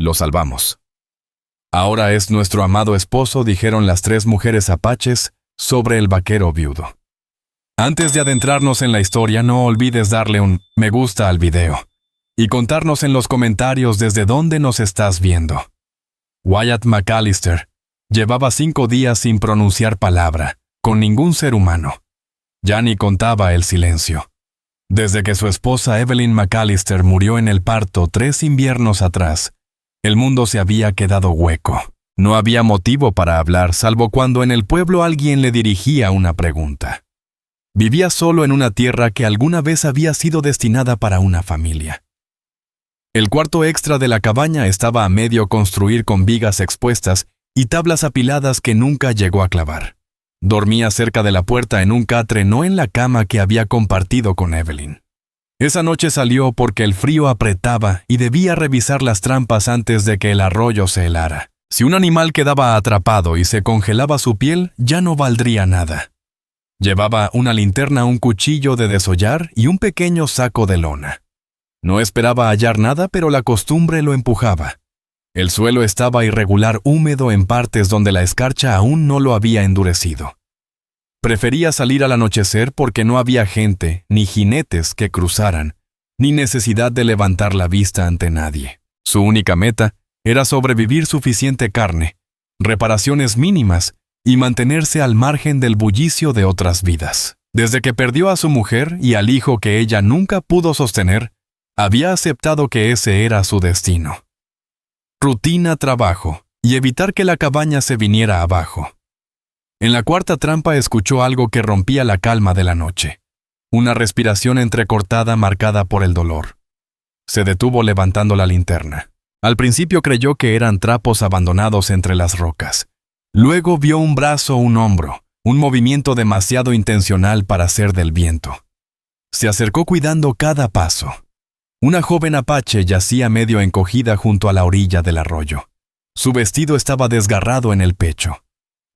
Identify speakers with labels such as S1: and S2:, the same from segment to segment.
S1: lo salvamos. Ahora es nuestro amado esposo, dijeron las 3 mujeres apaches sobre el vaquero viudo. Antes de adentrarnos en la historia, no olvides darle un me gusta al video y contarnos en los comentarios desde dónde nos estás viendo. Wyatt McAllister llevaba 5 días sin pronunciar palabra, con ningún ser humano. Ya ni contaba el silencio. Desde que su esposa Evelyn McAllister murió en el parto 3 inviernos atrás, el mundo se había quedado hueco. No había motivo para hablar, salvo cuando en el pueblo alguien le dirigía una pregunta. Vivía solo en una tierra que alguna vez había sido destinada para una familia. El cuarto extra de la cabaña estaba a medio construir con vigas expuestas y tablas apiladas que nunca llegó a clavar. Dormía cerca de la puerta en un catre, no en la cama que había compartido con Evelyn. Esa noche salió porque el frío apretaba y debía revisar las trampas antes de que el arroyo se helara. Si un animal quedaba atrapado y se congelaba su piel, ya no valdría nada. Llevaba una linterna, un cuchillo de desollar y un pequeño saco de lona. No esperaba hallar nada, pero la costumbre lo empujaba. El suelo estaba irregular, húmedo en partes donde la escarcha aún no lo había endurecido. Prefería salir al anochecer porque no había gente, ni jinetes que cruzaran, ni necesidad de levantar la vista ante nadie. Su única meta era sobrevivir suficiente carne, reparaciones mínimas y mantenerse al margen del bullicio de otras vidas. Desde que perdió a su mujer y al hijo que ella nunca pudo sostener, había aceptado que ese era su destino. Rutina, trabajo y evitar que la cabaña se viniera abajo. En la cuarta trampa escuchó algo que rompía la calma de la noche. Una respiración entrecortada marcada por el dolor. Se detuvo levantando la linterna. Al principio creyó que eran trapos abandonados entre las rocas. Luego vio un brazo, un hombro, un movimiento demasiado intencional para ser del viento. Se acercó cuidando cada paso. Una joven apache yacía medio encogida junto a la orilla del arroyo. Su vestido estaba desgarrado en el pecho.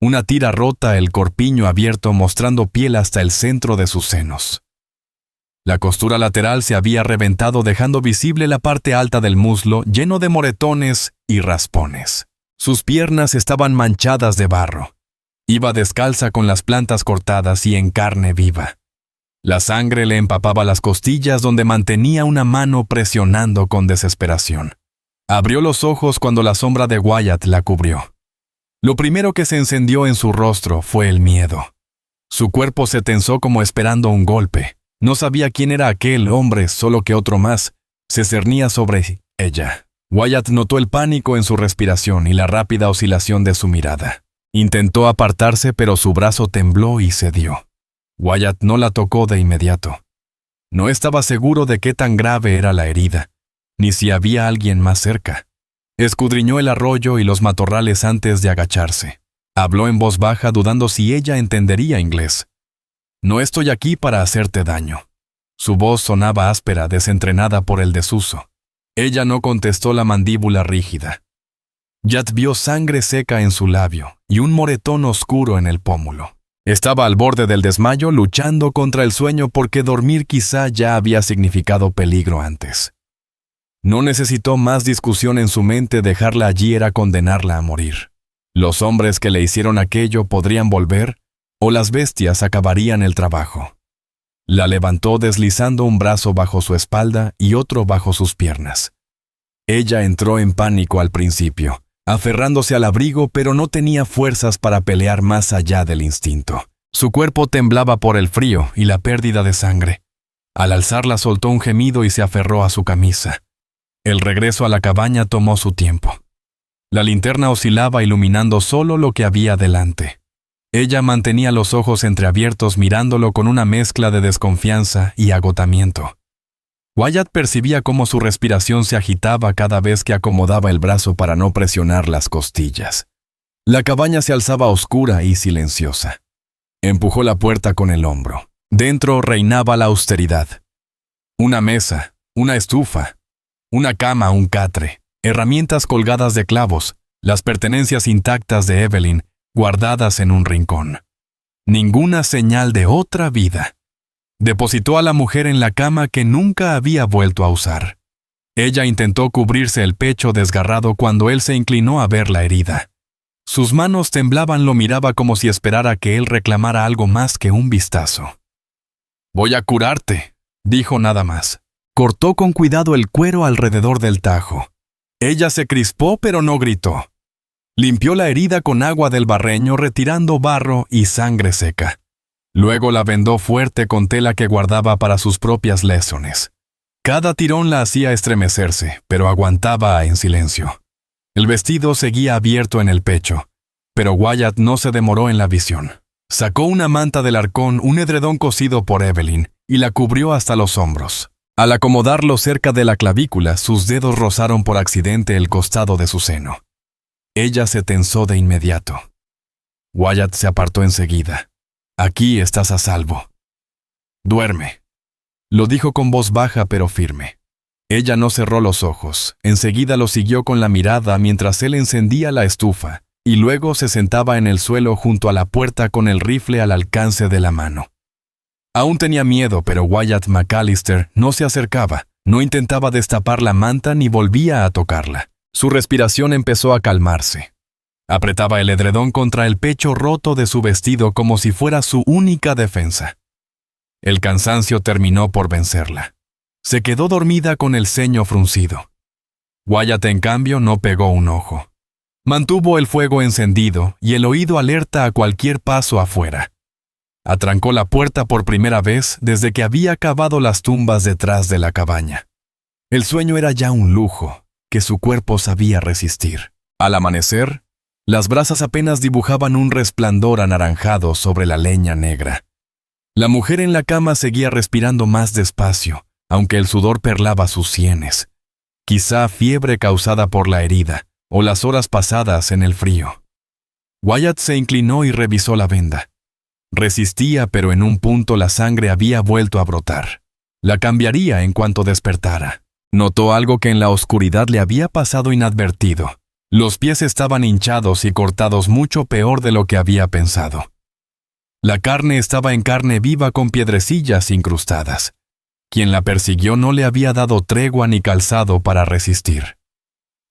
S1: Una tira rota, el corpiño abierto mostrando piel hasta el centro de sus senos. La costura lateral se había reventado dejando visible la parte alta del muslo lleno de moretones y raspones. Sus piernas estaban manchadas de barro. Iba descalza con las plantas cortadas y en carne viva. La sangre le empapaba las costillas donde mantenía una mano presionando con desesperación. Abrió los ojos cuando la sombra de Wyatt la cubrió. Lo primero que se encendió en su rostro fue el miedo. Su cuerpo se tensó como esperando un golpe. No sabía quién era aquel hombre, solo que otro más se cernía sobre ella. Wyatt notó el pánico en su respiración y la rápida oscilación de su mirada. Intentó apartarse, pero su brazo tembló y cedió. Wyatt no la tocó de inmediato. No estaba seguro de qué tan grave era la herida, ni si había alguien más cerca. Escudriñó el arroyo y los matorrales antes de agacharse. Habló en voz baja, dudando si ella entendería inglés. «No estoy aquí para hacerte daño». Su voz sonaba áspera, desentrenada por el desuso. Ella no contestó, la mandíbula rígida. Wyatt vio sangre seca en su labio y un moretón oscuro en el pómulo. Estaba al borde del desmayo, luchando contra el sueño porque dormir quizá ya había significado peligro antes. No necesitó más discusión en su mente, dejarla allí era condenarla a morir. Los hombres que le hicieron aquello podrían volver, o las bestias acabarían el trabajo. La levantó deslizando un brazo bajo su espalda y otro bajo sus piernas. Ella entró en pánico al principio, aferrándose al abrigo, pero no tenía fuerzas para pelear más allá del instinto. Su cuerpo temblaba por el frío y la pérdida de sangre. Al alzarla soltó un gemido y se aferró a su camisa. El regreso a la cabaña tomó su tiempo. La linterna oscilaba iluminando solo lo que había delante. Ella mantenía los ojos entreabiertos mirándolo con una mezcla de desconfianza y agotamiento. Wyatt percibía cómo su respiración se agitaba cada vez que acomodaba el brazo para no presionar las costillas. La cabaña se alzaba oscura y silenciosa. Empujó la puerta con el hombro. Dentro reinaba la austeridad. Una mesa, una estufa, una cama, un catre, herramientas colgadas de clavos, las pertenencias intactas de Evelyn, guardadas en un rincón. Ninguna señal de otra vida. Depositó a la mujer en la cama que nunca había vuelto a usar. Ella intentó cubrirse el pecho desgarrado cuando él se inclinó a ver la herida. Sus manos temblaban, lo miraba como si esperara que él reclamara algo más que un vistazo. «Voy a curarte», dijo nada más. Cortó con cuidado el cuero alrededor del tajo. Ella se crispó pero no gritó. Limpió la herida con agua del barreño retirando barro y sangre seca. Luego la vendó fuerte con tela que guardaba para sus propias lesiones. Cada tirón la hacía estremecerse, pero aguantaba en silencio. El vestido seguía abierto en el pecho, pero Wyatt no se demoró en la visión. Sacó una manta del arcón, un edredón cosido por Evelyn, y la cubrió hasta los hombros. Al acomodarlo cerca de la clavícula, sus dedos rozaron por accidente el costado de su seno. Ella se tensó de inmediato. Wyatt se apartó enseguida. «Aquí estás a salvo. Duerme», lo dijo con voz baja pero firme. Ella no cerró los ojos. Enseguida lo siguió con la mirada mientras él encendía la estufa, y luego se sentaba en el suelo junto a la puerta con el rifle al alcance de la mano. Aún tenía miedo, pero Wyatt McAllister no se acercaba, no intentaba destapar la manta ni volvía a tocarla. Su respiración empezó a calmarse. Apretaba el edredón contra el pecho roto de su vestido como si fuera su única defensa. El cansancio terminó por vencerla. Se quedó dormida con el ceño fruncido. Wyatt, en cambio, no pegó un ojo. Mantuvo el fuego encendido y el oído alerta a cualquier paso afuera. Atrancó la puerta por primera vez desde que había cavado las tumbas detrás de la cabaña. El sueño era ya un lujo que su cuerpo sabía resistir. Al amanecer, las brasas apenas dibujaban un resplandor anaranjado sobre la leña negra. La mujer en la cama seguía respirando más despacio, aunque el sudor perlaba sus sienes. Quizá fiebre causada por la herida, o las horas pasadas en el frío. Wyatt se inclinó y revisó la venda. Resistía, pero en un punto la sangre había vuelto a brotar. La cambiaría en cuanto despertara. Notó algo que en la oscuridad le había pasado inadvertido. Los pies estaban hinchados y cortados mucho peor de lo que había pensado. La carne estaba en carne viva con piedrecillas incrustadas. Quien la persiguió no le había dado tregua ni calzado para resistir.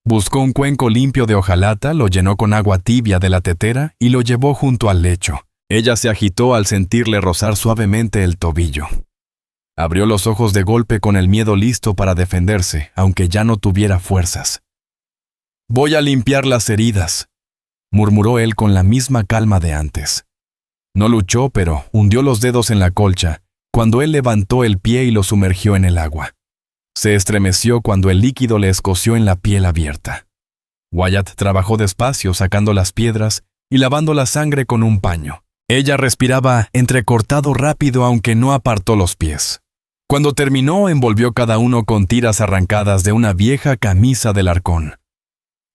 S1: Buscó un cuenco limpio de hojalata, lo llenó con agua tibia de la tetera y lo llevó junto al lecho. Ella se agitó al sentirle rozar suavemente el tobillo. Abrió los ojos de golpe con el miedo listo para defenderse, aunque ya no tuviera fuerzas. «Voy a limpiar las heridas», murmuró él con la misma calma de antes. No luchó, pero hundió los dedos en la colcha cuando él levantó el pie y lo sumergió en el agua. Se estremeció cuando el líquido le escoció en la piel abierta. Wyatt trabajó despacio sacando las piedras y lavando la sangre con un paño. Ella respiraba entrecortado rápido aunque no apartó los pies. Cuando terminó, envolvió cada uno con tiras arrancadas de una vieja camisa del arcón.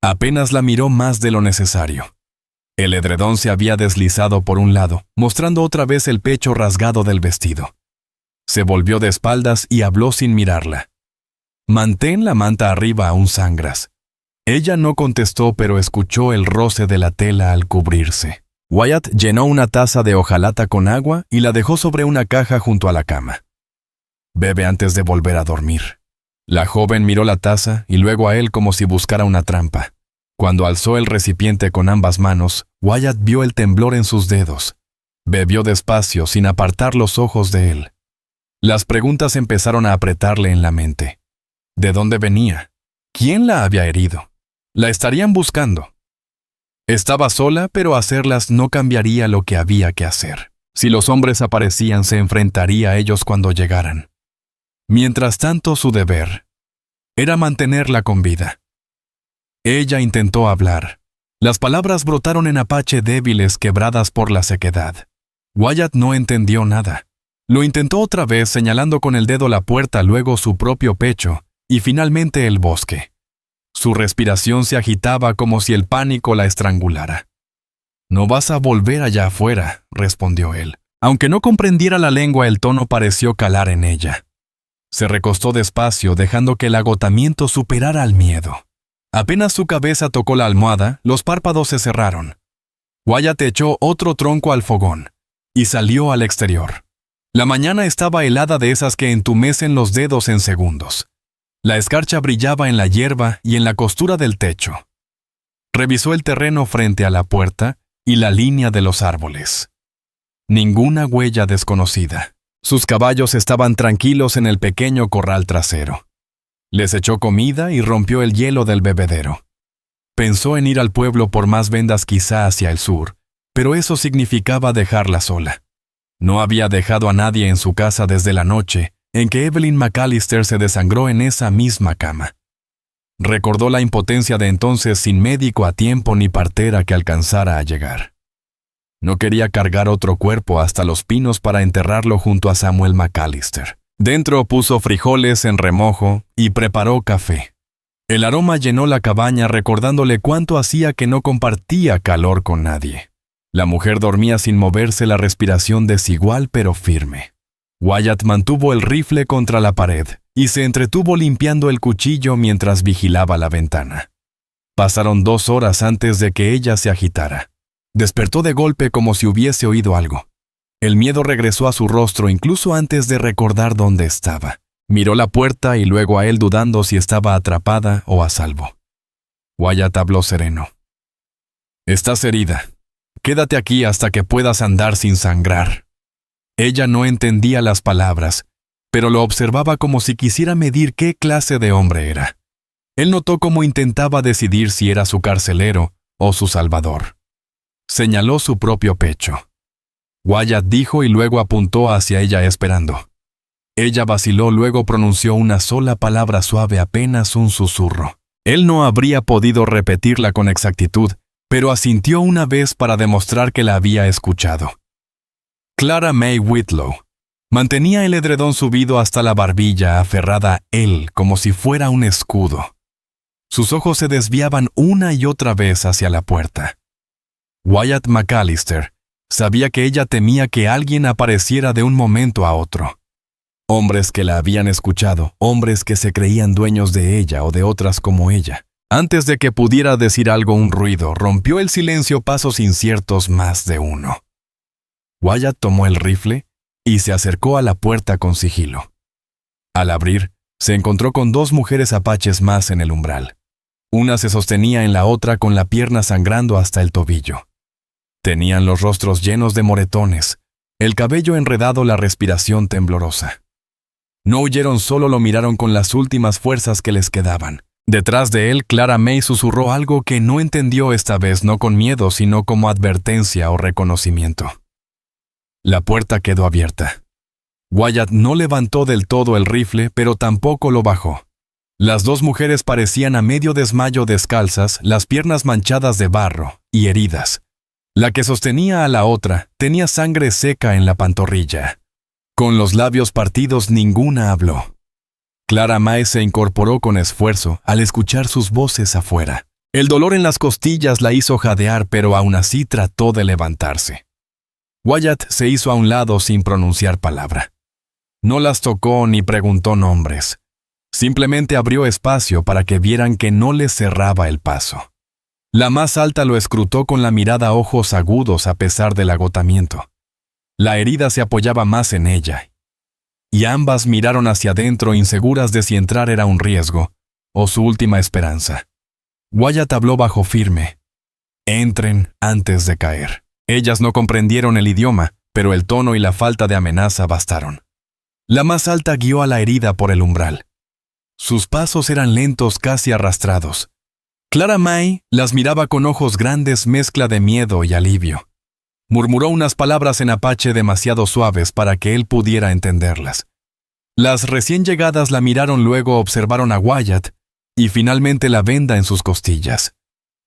S1: Apenas la miró más de lo necesario. El edredón se había deslizado por un lado, mostrando otra vez el pecho rasgado del vestido. Se volvió de espaldas y habló sin mirarla. «Mantén la manta arriba, aún sangras». Ella no contestó, pero escuchó el roce de la tela al cubrirse. Wyatt llenó una taza de hojalata con agua y la dejó sobre una caja junto a la cama. «Bebe antes de volver a dormir». La joven miró la taza y luego a él como si buscara una trampa. Cuando alzó el recipiente con ambas manos, Wyatt vio el temblor en sus dedos. Bebió despacio, sin apartar los ojos de él. Las preguntas empezaron a apretarle en la mente. ¿De dónde venía? ¿Quién la había herido? ¿La estarían buscando? Estaba sola, pero hacerlas no cambiaría lo que había que hacer. Si los hombres aparecían, se enfrentaría a ellos cuando llegaran. Mientras tanto, su deber era mantenerla con vida. Ella intentó hablar. Las palabras brotaron en apache débiles, quebradas por la sequedad. Wyatt no entendió nada. Lo intentó otra vez, señalando con el dedo la puerta, luego su propio pecho, y finalmente el bosque. Su respiración se agitaba como si el pánico la estrangulara. «No vas a volver allá afuera», respondió él. Aunque no comprendiera la lengua, el tono pareció calar en ella. Se recostó despacio, dejando que el agotamiento superara al miedo. Apenas su cabeza tocó la almohada, los párpados se cerraron. Wyatt echó otro tronco al fogón y salió al exterior. La mañana estaba helada, de esas que entumecen los dedos en segundos. La escarcha brillaba en la hierba y en la costura del techo. Revisó el terreno frente a la puerta y la línea de los árboles. Ninguna huella desconocida. Sus caballos estaban tranquilos en el pequeño corral trasero. Les echó comida y rompió el hielo del bebedero. Pensó en ir al pueblo por más vendas quizá hacia el sur, pero eso significaba dejarla sola. No había dejado a nadie en su casa desde la noche en que Evelyn McAllister se desangró en esa misma cama. Recordó la impotencia de entonces sin médico a tiempo ni partera que alcanzara a llegar. No quería cargar otro cuerpo hasta Los Pinos para enterrarlo junto a Samuel McAllister. Dentro puso frijoles en remojo y preparó café. El aroma llenó la cabaña recordándole cuánto hacía que no compartía calor con nadie. La mujer dormía sin moverse, la respiración desigual pero firme. Wyatt mantuvo el rifle contra la pared y se entretuvo limpiando el cuchillo mientras vigilaba la ventana. Pasaron 2 horas antes de que ella se agitara. Despertó de golpe como si hubiese oído algo. El miedo regresó a su rostro incluso antes de recordar dónde estaba. Miró la puerta y luego a él dudando si estaba atrapada o a salvo. Wyatt habló sereno. «Estás herida. Quédate aquí hasta que puedas andar sin sangrar». Ella no entendía las palabras, pero lo observaba como si quisiera medir qué clase de hombre era. Él notó cómo intentaba decidir si era su carcelero o su salvador. Señaló su propio pecho. Wyatt dijo y luego apuntó hacia ella esperando. Ella vaciló, luego pronunció una sola palabra suave, apenas un susurro. Él no habría podido repetirla con exactitud, pero asintió una vez para demostrar que la había escuchado. Clara May Whitlow. Mantenía el edredón subido hasta la barbilla, aferrada a él como si fuera un escudo. Sus ojos se desviaban una y otra vez hacia la puerta. Wyatt McAllister sabía que ella temía que alguien apareciera de un momento a otro. Hombres que la habían escuchado, hombres que se creían dueños de ella o de otras como ella. Antes de que pudiera decir algo, un ruido rompió el silencio, pasos inciertos, más de uno. Wyatt tomó el rifle y se acercó a la puerta con sigilo. Al abrir, se encontró con 2 mujeres apaches más en el umbral. Una se sostenía en la otra con la pierna sangrando hasta el tobillo. Tenían los rostros llenos de moretones, el cabello enredado, la respiración temblorosa. No huyeron, solo lo miraron con las últimas fuerzas que les quedaban. Detrás de él, Clara May susurró algo que no entendió esta vez, no con miedo, sino como advertencia o reconocimiento. La puerta quedó abierta. Wyatt no levantó del todo el rifle, pero tampoco lo bajó. Las 2 mujeres parecían a medio desmayo, descalzas, las piernas manchadas de barro y heridas. La que sostenía a la otra tenía sangre seca en la pantorrilla. Con los labios partidos, ninguna habló. Clara May se incorporó con esfuerzo al escuchar sus voces afuera. El dolor en las costillas la hizo jadear, pero aún así trató de levantarse. Wyatt se hizo a un lado sin pronunciar palabra. No las tocó ni preguntó nombres. Simplemente abrió espacio para que vieran que no les cerraba el paso. La más alta lo escrutó con la mirada, ojos agudos a pesar del agotamiento. La herida se apoyaba más en ella, y ambas miraron hacia adentro, inseguras de si entrar era un riesgo o su última esperanza. Wyatt habló bajo firme. «Entren antes de caer». Ellas no comprendieron el idioma, pero el tono y la falta de amenaza bastaron. La más alta guió a la herida por el umbral. Sus pasos eran lentos, casi arrastrados. Clara May las miraba con ojos grandes, mezcla de miedo y alivio. Murmuró unas palabras en apache demasiado suaves para que él pudiera entenderlas. Las recién llegadas la miraron, luego observaron a Wyatt y finalmente la venda en sus costillas.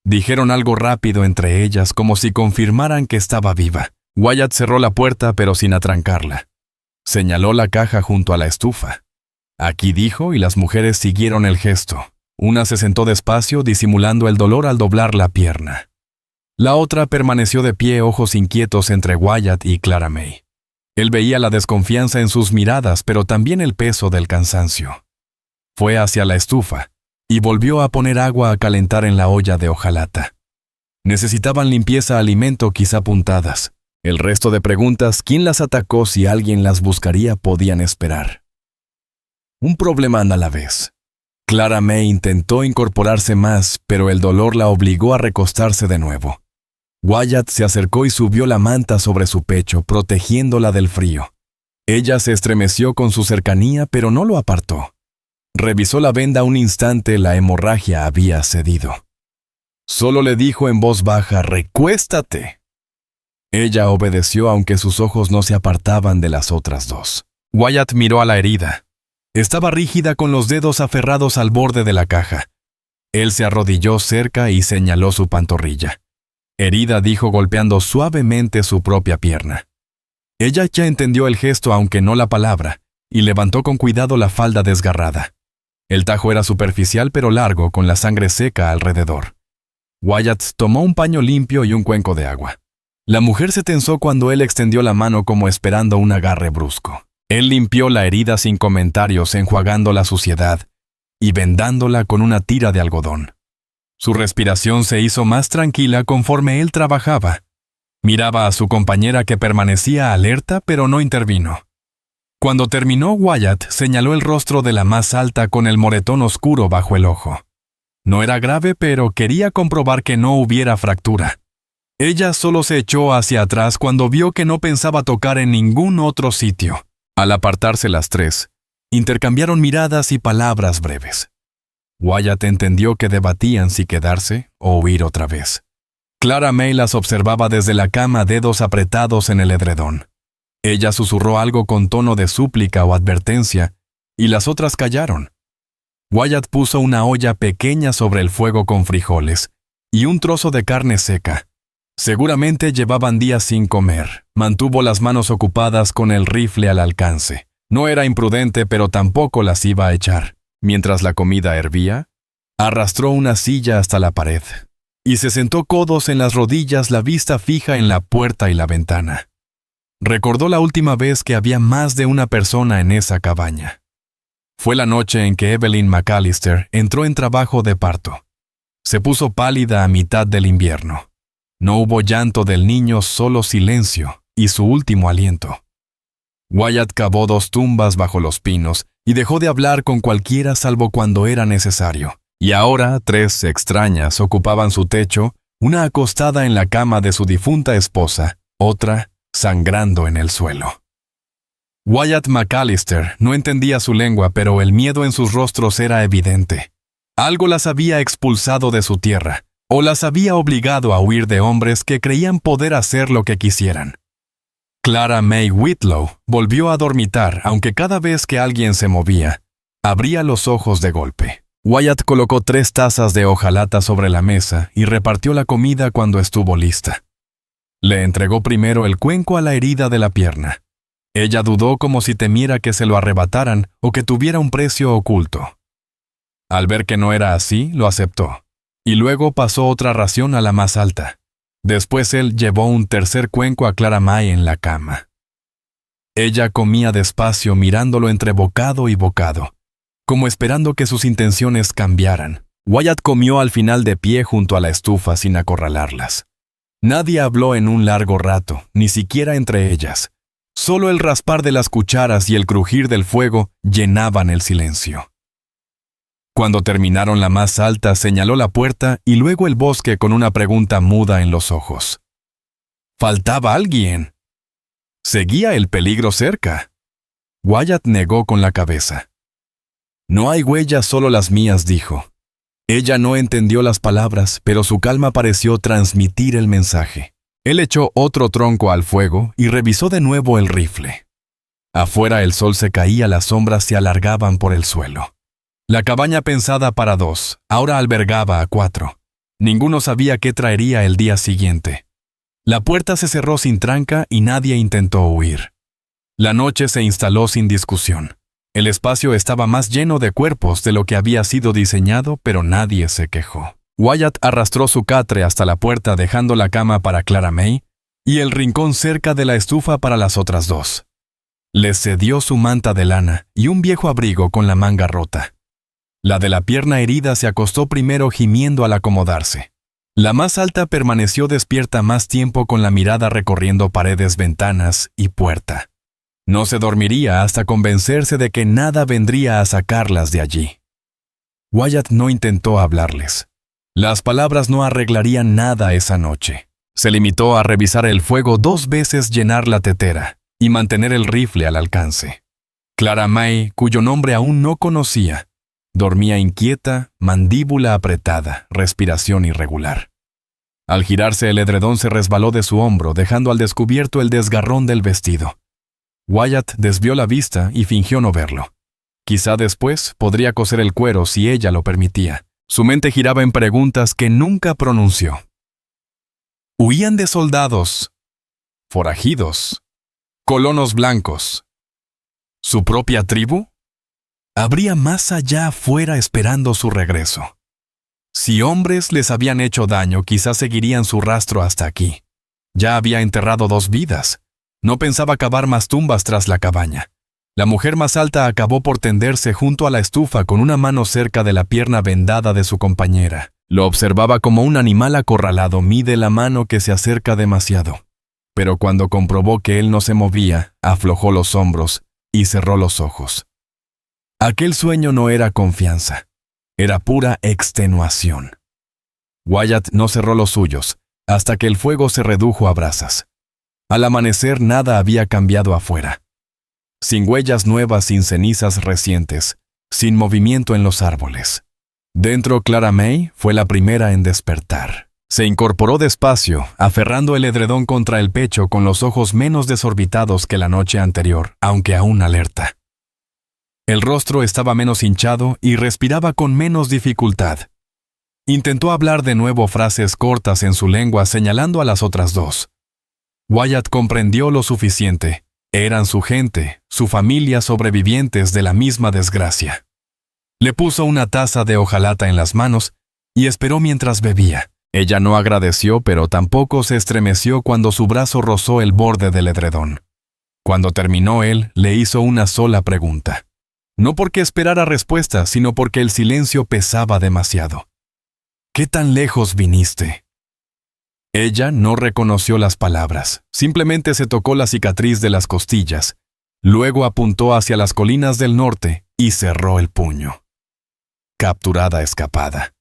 S1: Dijeron algo rápido entre ellas, como si confirmaran que estaba viva. Wyatt cerró la puerta, pero sin atrancarla. Señaló la caja junto a la estufa. «Aquí», dijo, y las mujeres siguieron el gesto. Una se sentó despacio, disimulando el dolor al doblar la pierna. La otra permaneció de pie, ojos inquietos entre Wyatt y Clara May. Él veía la desconfianza en sus miradas, pero también el peso del cansancio. Fue hacia la estufa y volvió a poner agua a calentar en la olla de hojalata. Necesitaban limpieza, alimento, quizá puntadas. El resto de preguntas, quién las atacó, si alguien las buscaría, podían esperar. Un problema a la vez. Clara May intentó incorporarse más, pero el dolor la obligó a recostarse de nuevo. Wyatt se acercó y subió la manta sobre su pecho, protegiéndola del frío. Ella se estremeció con su cercanía, pero no lo apartó. Revisó la venda un instante, la hemorragia había cedido. Solo le dijo en voz baja, «¡Recuéstate!». Ella obedeció aunque sus ojos no se apartaban de las otras dos. Wyatt miró a la herida. Estaba rígida con los dedos aferrados al borde de la caja. Él se arrodilló cerca y señaló su pantorrilla. «Herida», dijo golpeando suavemente su propia pierna. Ella ya entendió el gesto aunque no la palabra, y levantó con cuidado la falda desgarrada. El tajo era superficial pero largo, con la sangre seca alrededor. Wyatt tomó un paño limpio y un cuenco de agua. La mujer se tensó cuando él extendió la mano como esperando un agarre brusco. Él limpió la herida sin comentarios, enjuagando la suciedad y vendándola con una tira de algodón. Su respiración se hizo más tranquila conforme él trabajaba. Miraba a su compañera que permanecía alerta pero no intervino. Cuando terminó, Wyatt señaló el rostro de la más alta con el moretón oscuro bajo el ojo. No era grave, pero quería comprobar que no hubiera fractura. Ella solo se echó hacia atrás cuando vio que no pensaba tocar en ningún otro sitio. Al apartarse las tres, intercambiaron miradas y palabras breves. Wyatt entendió que debatían si quedarse o huir otra vez. Clara May las observaba desde la cama, dedos apretados en el edredón. Ella susurró algo con tono de súplica o advertencia, y las otras callaron. Wyatt puso una olla pequeña sobre el fuego con frijoles y un trozo de carne seca. Seguramente llevaban días sin comer. Mantuvo las manos ocupadas con el rifle al alcance. No era imprudente, pero tampoco las iba a echar. Mientras la comida hervía, arrastró una silla hasta la pared y se sentó codos en las rodillas, la vista fija en la puerta y la ventana. Recordó la última vez que había más de una persona en esa cabaña. Fue la noche en que Evelyn McAllister entró en trabajo de parto. Se puso pálida a mitad del invierno. No hubo llanto del niño, solo silencio y su último aliento. Wyatt cavó 2 tumbas bajo los pinos y dejó de hablar con cualquiera salvo cuando era necesario. Y ahora 3 extrañas ocupaban su techo, una acostada en la cama de su difunta esposa, otra sangrando en el suelo. Wyatt McAllister no entendía su lengua, pero el miedo en sus rostros era evidente. Algo las había expulsado de su tierra, o las había obligado a huir de hombres que creían poder hacer lo que quisieran. Clara May Whitlow volvió a dormitar, aunque cada vez que alguien se movía, abría los ojos de golpe. Wyatt colocó 3 tazas de hojalata sobre la mesa y repartió la comida cuando estuvo lista. Le entregó primero el cuenco a la herida de la pierna. Ella dudó, como si temiera que se lo arrebataran o que tuviera un precio oculto. Al ver que no era así, lo aceptó, y luego pasó otra ración a la más alta. Después él llevó un tercer cuenco a Clara May en la cama. Ella comía despacio, mirándolo entre bocado y bocado, como esperando que sus intenciones cambiaran. Wyatt comió al final de pie junto a la estufa sin acorralarlas. Nadie habló en un largo rato, ni siquiera entre ellas. Solo el raspar de las cucharas y el crujir del fuego llenaban el silencio. Cuando terminaron, la más alta señaló la puerta y luego el bosque con una pregunta muda en los ojos. ¿Faltaba alguien? ¿Seguía el peligro cerca? Wyatt negó con la cabeza. «No hay huellas, solo las mías», dijo. Ella no entendió las palabras, pero su calma pareció transmitir el mensaje. Él echó otro tronco al fuego y revisó de nuevo el rifle. Afuera el sol se caía, las sombras se alargaban por el suelo. La cabaña pensada para 2, ahora albergaba a 4. Ninguno sabía qué traería el día siguiente. La puerta se cerró sin tranca y nadie intentó huir. La noche se instaló sin discusión. El espacio estaba más lleno de cuerpos de lo que había sido diseñado, pero nadie se quejó. Wyatt arrastró su catre hasta la puerta, dejando la cama para Clara May y el rincón cerca de la estufa para las otras 2. Les cedió su manta de lana y un viejo abrigo con la manga rota. La de la pierna herida se acostó primero, gimiendo al acomodarse. La más alta permaneció despierta más tiempo, con la mirada recorriendo paredes, ventanas y puerta. No se dormiría hasta convencerse de que nada vendría a sacarlas de allí. Wyatt no intentó hablarles. Las palabras no arreglarían nada esa noche. Se limitó a revisar el fuego 2 veces, llenar la tetera y mantener el rifle al alcance. Clara May, cuyo nombre aún no conocía, dormía inquieta, mandíbula apretada, respiración irregular. Al girarse, el edredón se resbaló de su hombro, dejando al descubierto el desgarrón del vestido. Wyatt desvió la vista y fingió no verlo. Quizá después podría coser el cuero si ella lo permitía. Su mente giraba en preguntas que nunca pronunció. Huían de soldados, forajidos, colonos blancos. ¿Su propia tribu? Habría más allá afuera esperando su regreso. Si hombres les habían hecho daño, quizás seguirían su rastro hasta aquí. Ya había enterrado 2 vidas. No pensaba cavar más tumbas tras la cabaña. La mujer más alta acabó por tenderse junto a la estufa con una mano cerca de la pierna vendada de su compañera. Lo observaba como un animal acorralado mide la mano que se acerca demasiado. Pero cuando comprobó que él no se movía, aflojó los hombros y cerró los ojos. Aquel sueño no era confianza, era pura extenuación. Wyatt no cerró los suyos hasta que el fuego se redujo a brasas. Al amanecer nada había cambiado afuera. Sin huellas nuevas, sin cenizas recientes, sin movimiento en los árboles. Dentro, Clara May fue la primera en despertar. Se incorporó despacio, aferrando el edredón contra el pecho con los ojos menos desorbitados que la noche anterior, aunque aún alerta. El rostro estaba menos hinchado y respiraba con menos dificultad. Intentó hablar de nuevo frases cortas en su lengua, señalando a las otras 2. Wyatt comprendió lo suficiente. Eran su gente, su familia, sobrevivientes de la misma desgracia. Le puso una taza de hojalata en las manos y esperó mientras bebía. Ella no agradeció, pero tampoco se estremeció cuando su brazo rozó el borde del edredón. Cuando terminó él, le hizo una sola pregunta. No porque esperara respuesta, sino porque el silencio pesaba demasiado. ¿Qué tan lejos viniste? Ella no reconoció las palabras, simplemente se tocó la cicatriz de las costillas, luego apuntó hacia las colinas del norte y cerró el puño. Capturada escapada.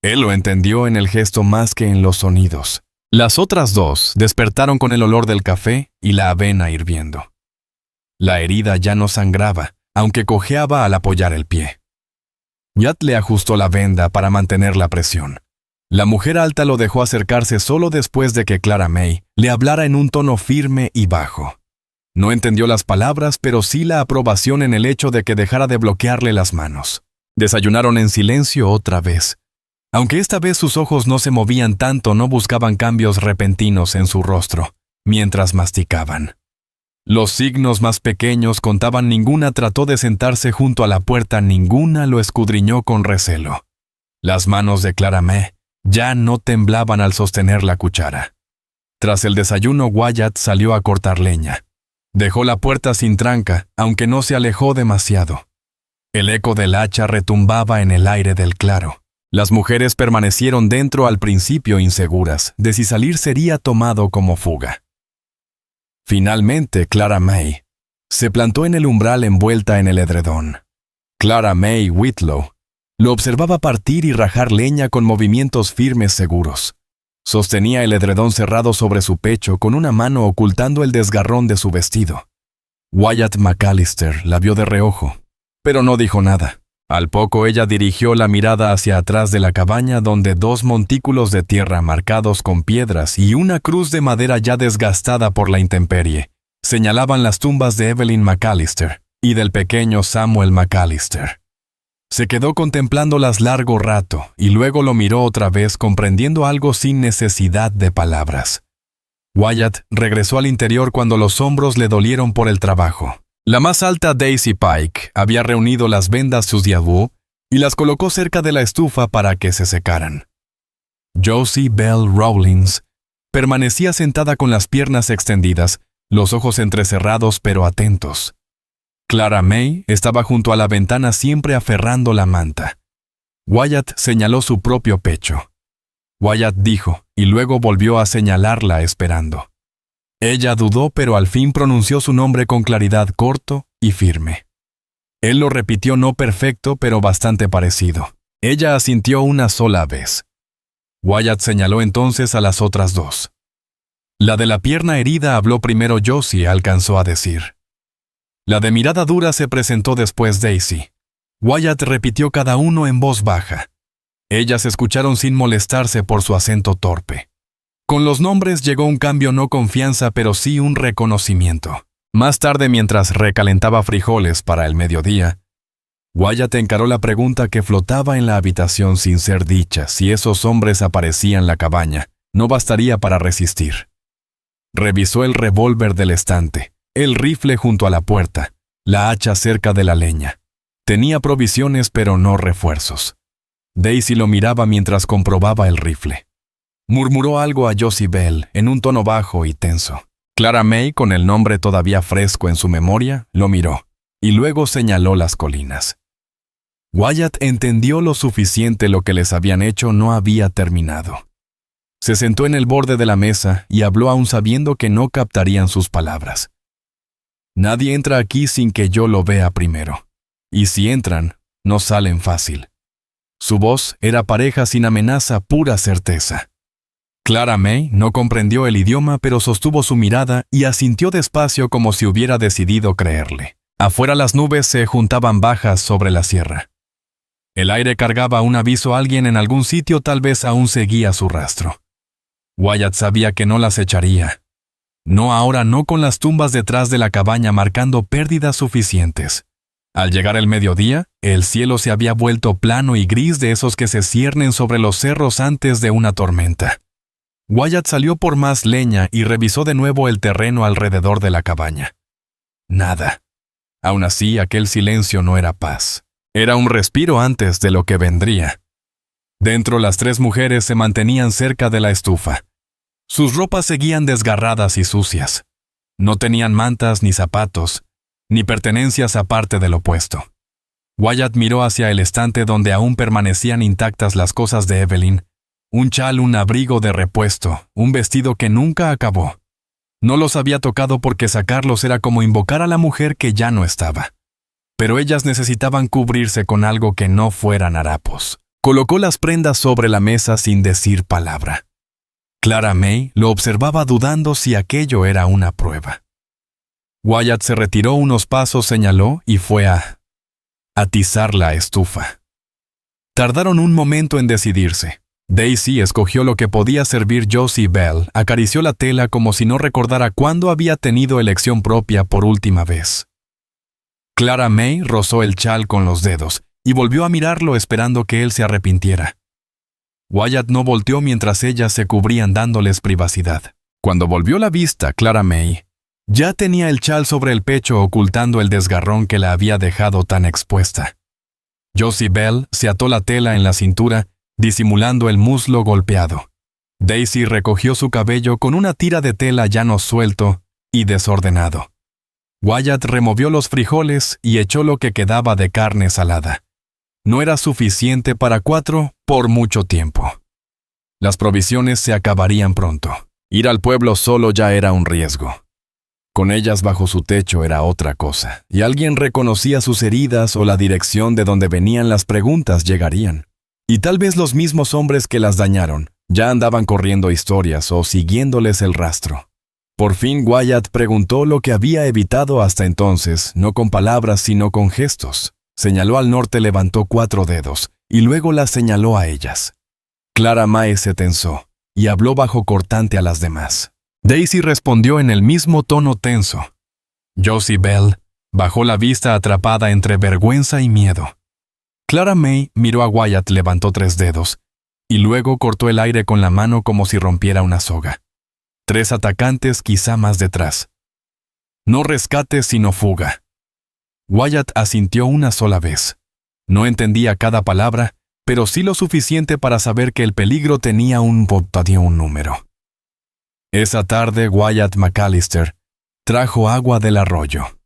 S1: Él lo entendió en el gesto más que en los sonidos. Las otras 2 despertaron con el olor del café y la avena hirviendo. La herida ya no sangraba, aunque cojeaba al apoyar el pie. Wyatt le ajustó la venda para mantener la presión. La mujer alta lo dejó acercarse solo después de que Clara May le hablara en un tono firme y bajo. No entendió las palabras, pero sí la aprobación en el hecho de que dejara de bloquearle las manos. Desayunaron en silencio otra vez. Aunque esta vez sus ojos no se movían tanto, no buscaban cambios repentinos en su rostro, mientras masticaban. Los signos más pequeños contaban. Ninguna trató de sentarse junto a la puerta, ninguna lo escudriñó con recelo. Las manos de Clara May ya no temblaban al sostener la cuchara. Tras el desayuno, Wyatt salió a cortar leña. Dejó la puerta sin tranca, aunque no se alejó demasiado. El eco del hacha retumbaba en el aire del claro. Las mujeres permanecieron dentro al principio inseguras de si salir sería tomado como fuga. Finalmente, Clara May se plantó en el umbral envuelta en el edredón. Clara May Whitlow lo observaba partir y rajar leña con movimientos firmes seguros. Sostenía el edredón cerrado sobre su pecho con una mano ocultando el desgarrón de su vestido. Wyatt McAllister la vio de reojo, pero no dijo nada. Al poco ella dirigió la mirada hacia atrás de la cabaña donde 2 montículos de tierra marcados con piedras y una cruz de madera ya desgastada por la intemperie señalaban las tumbas de Evelyn McAllister y del pequeño Samuel McAllister. Se quedó contemplándolas largo rato y luego lo miró otra vez comprendiendo algo sin necesidad de palabras. Wyatt regresó al interior cuando los hombros le dolieron por el trabajo. La más alta, Daisy Pike, había reunido las vendas Suziabu y las colocó cerca de la estufa para que se secaran. Josie Bell Rawlins permanecía sentada con las piernas extendidas, los ojos entrecerrados pero atentos. Clara May estaba junto a la ventana siempre aferrando la manta. Wyatt señaló su propio pecho. Wyatt dijo, y luego volvió a señalarla esperando. Ella dudó, pero al fin pronunció su nombre con claridad, corto y firme. Él lo repitió no perfecto, pero bastante parecido. Ella asintió una sola vez. Wyatt señaló entonces a las otras dos. La de la pierna herida habló primero Josie, alcanzó a decir. La de mirada dura se presentó después Daisy. Wyatt repitió cada uno en voz baja. Ellas escucharon sin molestarse por su acento torpe. Con los nombres llegó un cambio, no confianza, pero sí un reconocimiento. Más tarde, mientras recalentaba frijoles para el mediodía, Wyatt encaró la pregunta que flotaba en la habitación sin ser dicha: si esos hombres aparecían en la cabaña, no bastaría para resistir. Revisó el revólver del estante, el rifle junto a la puerta, la hacha cerca de la leña. Tenía provisiones pero no refuerzos. Daisy lo miraba mientras comprobaba el rifle. Murmuró algo a Josie Bell en un tono bajo y tenso. Clara May, con el nombre todavía fresco en su memoria, lo miró, y luego señaló las colinas. Wyatt entendió lo suficiente: lo que les habían hecho no había terminado. Se sentó en el borde de la mesa y habló aún sabiendo que no captarían sus palabras. Nadie entra aquí sin que yo lo vea primero. Y si entran, no salen fácil. Su voz era pareja sin amenaza, pura certeza. Clara May no comprendió el idioma, pero sostuvo su mirada y asintió despacio como si hubiera decidido creerle. Afuera las nubes se juntaban bajas sobre la sierra. El aire cargaba un aviso: alguien en algún sitio tal vez aún seguía su rastro. Wyatt sabía que no las echaría. No ahora, no con las tumbas detrás de la cabaña marcando pérdidas suficientes. Al llegar el mediodía, el cielo se había vuelto plano y gris, de esos que se ciernen sobre los cerros antes de una tormenta. Wyatt salió por más leña y revisó de nuevo el terreno alrededor de la cabaña. Nada. Aún así, aquel silencio no era paz. Era un respiro antes de lo que vendría. Dentro, las tres mujeres se mantenían cerca de la estufa. Sus ropas seguían desgarradas y sucias. No tenían mantas ni zapatos, ni pertenencias aparte del opuesto. Wyatt miró hacia el estante donde aún permanecían intactas las cosas de Evelyn: un chal, un abrigo de repuesto, un vestido que nunca acabó. No los había tocado porque sacarlos era como invocar a la mujer que ya no estaba. Pero ellas necesitaban cubrirse con algo que no fueran harapos. Colocó las prendas sobre la mesa sin decir palabra. Clara May lo observaba dudando si aquello era una prueba. Wyatt se retiró unos pasos, señaló, y fue a atizar la estufa. Tardaron un momento en decidirse. Daisy escogió lo que podía servir. Josie Bell acarició la tela como si no recordara cuándo había tenido elección propia por última vez. Clara May rozó el chal con los dedos y volvió a mirarlo esperando que él se arrepintiera. Wyatt no volteó mientras ellas se cubrían dándoles privacidad. Cuando volvió la vista, Clara May ya tenía el chal sobre el pecho ocultando el desgarrón que la había dejado tan expuesta. Josie Bell se ató la tela en la cintura, disimulando el muslo golpeado. Daisy recogió su cabello con una tira de tela llano suelto y desordenado. Wyatt removió los frijoles y echó lo que quedaba de carne salada. No era suficiente para 4 por mucho tiempo. Las provisiones se acabarían pronto. Ir al pueblo solo ya era un riesgo. Con ellas bajo su techo era otra cosa, y alguien reconocía sus heridas o la dirección de donde venían las preguntas llegarían. Y tal vez los mismos hombres que las dañaron ya andaban corriendo historias o siguiéndoles el rastro. Por fin Wyatt preguntó lo que había evitado hasta entonces, no con palabras sino con gestos. Señaló al norte, levantó 4 dedos, y luego las señaló a ellas. Clara May se tensó, y habló bajo cortante a las demás. Daisy respondió en el mismo tono tenso. Josie Bell bajó la vista atrapada entre vergüenza y miedo. Clara May miró a Wyatt, levantó 3 dedos, y luego cortó el aire con la mano como si rompiera una soga. 3 atacantes, quizá más detrás. No rescate sino fuga. Wyatt asintió una sola vez. No entendía cada palabra, pero sí lo suficiente para saber que el peligro tenía un número. Esa tarde Wyatt McAllister trajo agua del arroyo.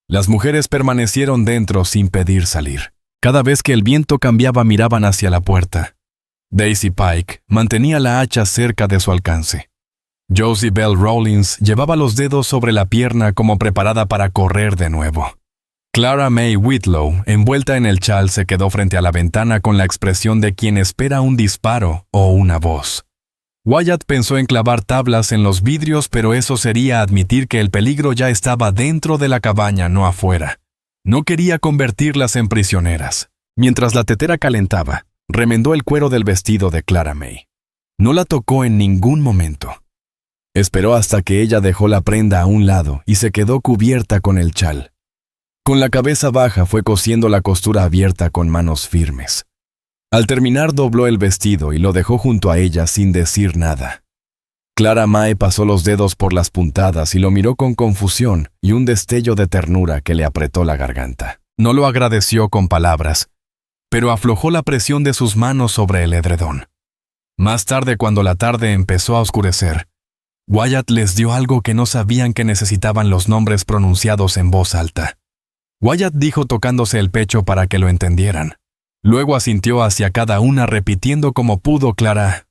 S1: Las mujeres permanecieron dentro sin pedir salir. Cada vez que el viento cambiaba miraban hacia la puerta. Daisy Pike mantenía la hacha cerca de su alcance. Josie Bell Rawlins llevaba los dedos sobre la pierna como preparada para correr de nuevo. Clara May Whitlow, envuelta en el chal, se quedó frente a la ventana con la expresión de quien espera un disparo o una voz. Wyatt pensó en clavar tablas en los vidrios, pero eso sería admitir que el peligro ya estaba dentro de la cabaña, no afuera. No quería convertirlas en prisioneras. Mientras la tetera calentaba, remendó el cuero del vestido de Clara May. No la tocó en ningún momento. Esperó hasta que ella dejó la prenda a un lado y se quedó cubierta con el chal. Con la cabeza baja fue cosiendo la costura abierta con manos firmes. Al terminar dobló el vestido y lo dejó junto a ella sin decir nada. Clara May pasó los dedos por las puntadas y lo miró con confusión y un destello de ternura que le apretó la garganta. No lo agradeció con palabras, pero aflojó la presión de sus manos sobre el edredón. Más tarde, cuando la tarde empezó a oscurecer, Wyatt les dio algo que no sabían que necesitaban: los nombres pronunciados en voz alta. Wyatt dijo tocándose el pecho para que lo entendieran. Luego asintió hacia cada una repitiendo como pudo Clara: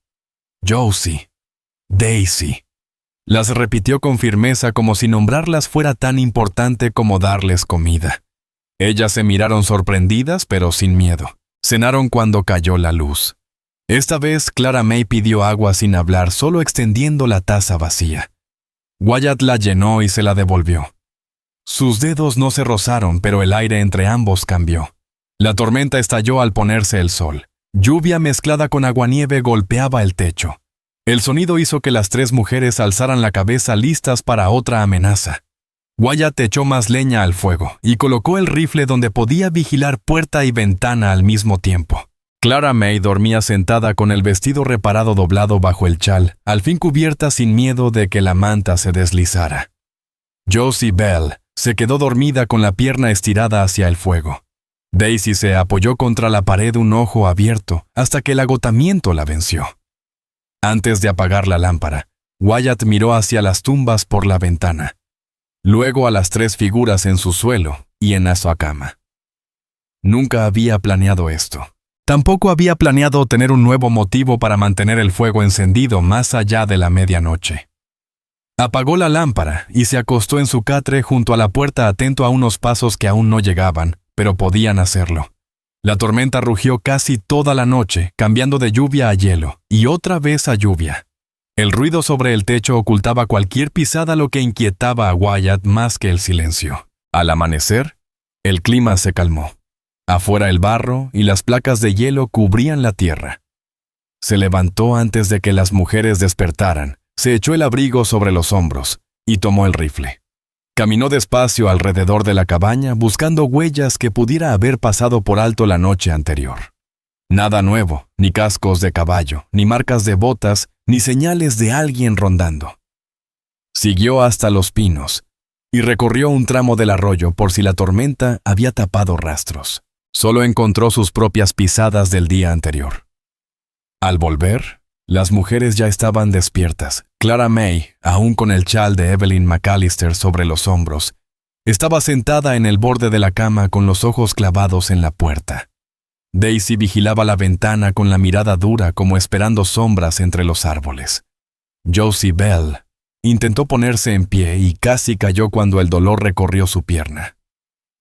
S1: Josie, Daisy. Las repitió con firmeza como si nombrarlas fuera tan importante como darles comida. Ellas se miraron sorprendidas pero sin miedo. Cenaron cuando cayó la luz. Esta vez Clara May pidió agua sin hablar, solo extendiendo la taza vacía. Wyatt la llenó y se la devolvió. Sus dedos no se rozaron, pero el aire entre ambos cambió. La tormenta estalló al ponerse el sol. Lluvia mezclada con aguanieve golpeaba el techo. El sonido hizo que las tres mujeres alzaran la cabeza listas para otra amenaza. Wyatt echó más leña al fuego y colocó el rifle donde podía vigilar puerta y ventana al mismo tiempo. Clara May dormía sentada con el vestido reparado doblado bajo el chal, al fin cubierta sin miedo de que la manta se deslizara. Josie Bell se quedó dormida con la pierna estirada hacia el fuego. Daisy se apoyó contra la pared, un ojo abierto, hasta que el agotamiento la venció. Antes de apagar la lámpara, Wyatt miró hacia las tumbas por la ventana. Luego a las tres figuras en su suelo y en su cama. Nunca había planeado esto. Tampoco había planeado tener un nuevo motivo para mantener el fuego encendido más allá de la medianoche. Apagó la lámpara y se acostó en su catre junto a la puerta, atento a unos pasos que aún no llegaban, pero podían hacerlo. La tormenta rugió casi toda la noche, cambiando de lluvia a hielo y otra vez a lluvia. El ruido sobre el techo ocultaba cualquier pisada, lo que inquietaba a Wyatt más que el silencio. Al amanecer, el clima se calmó. Afuera el barro y las placas de hielo cubrían la tierra. Se levantó antes de que las mujeres despertaran, se echó el abrigo sobre los hombros y tomó el rifle. Caminó despacio alrededor de la cabaña buscando huellas que pudiera haber pasado por alto la noche anterior. Nada nuevo, ni cascos de caballo, ni marcas de botas, ni señales de alguien rondando. Siguió hasta los pinos y recorrió un tramo del arroyo por si la tormenta había tapado rastros. Solo encontró sus propias pisadas del día anterior. Al volver, las mujeres ya estaban despiertas. Clara May, aún con el chal de Evelyn McAllister sobre los hombros, estaba sentada en el borde de la cama con los ojos clavados en la puerta. Daisy vigilaba la ventana con la mirada dura, como esperando sombras entre los árboles. Josie Bell intentó ponerse en pie y casi cayó cuando el dolor recorrió su pierna.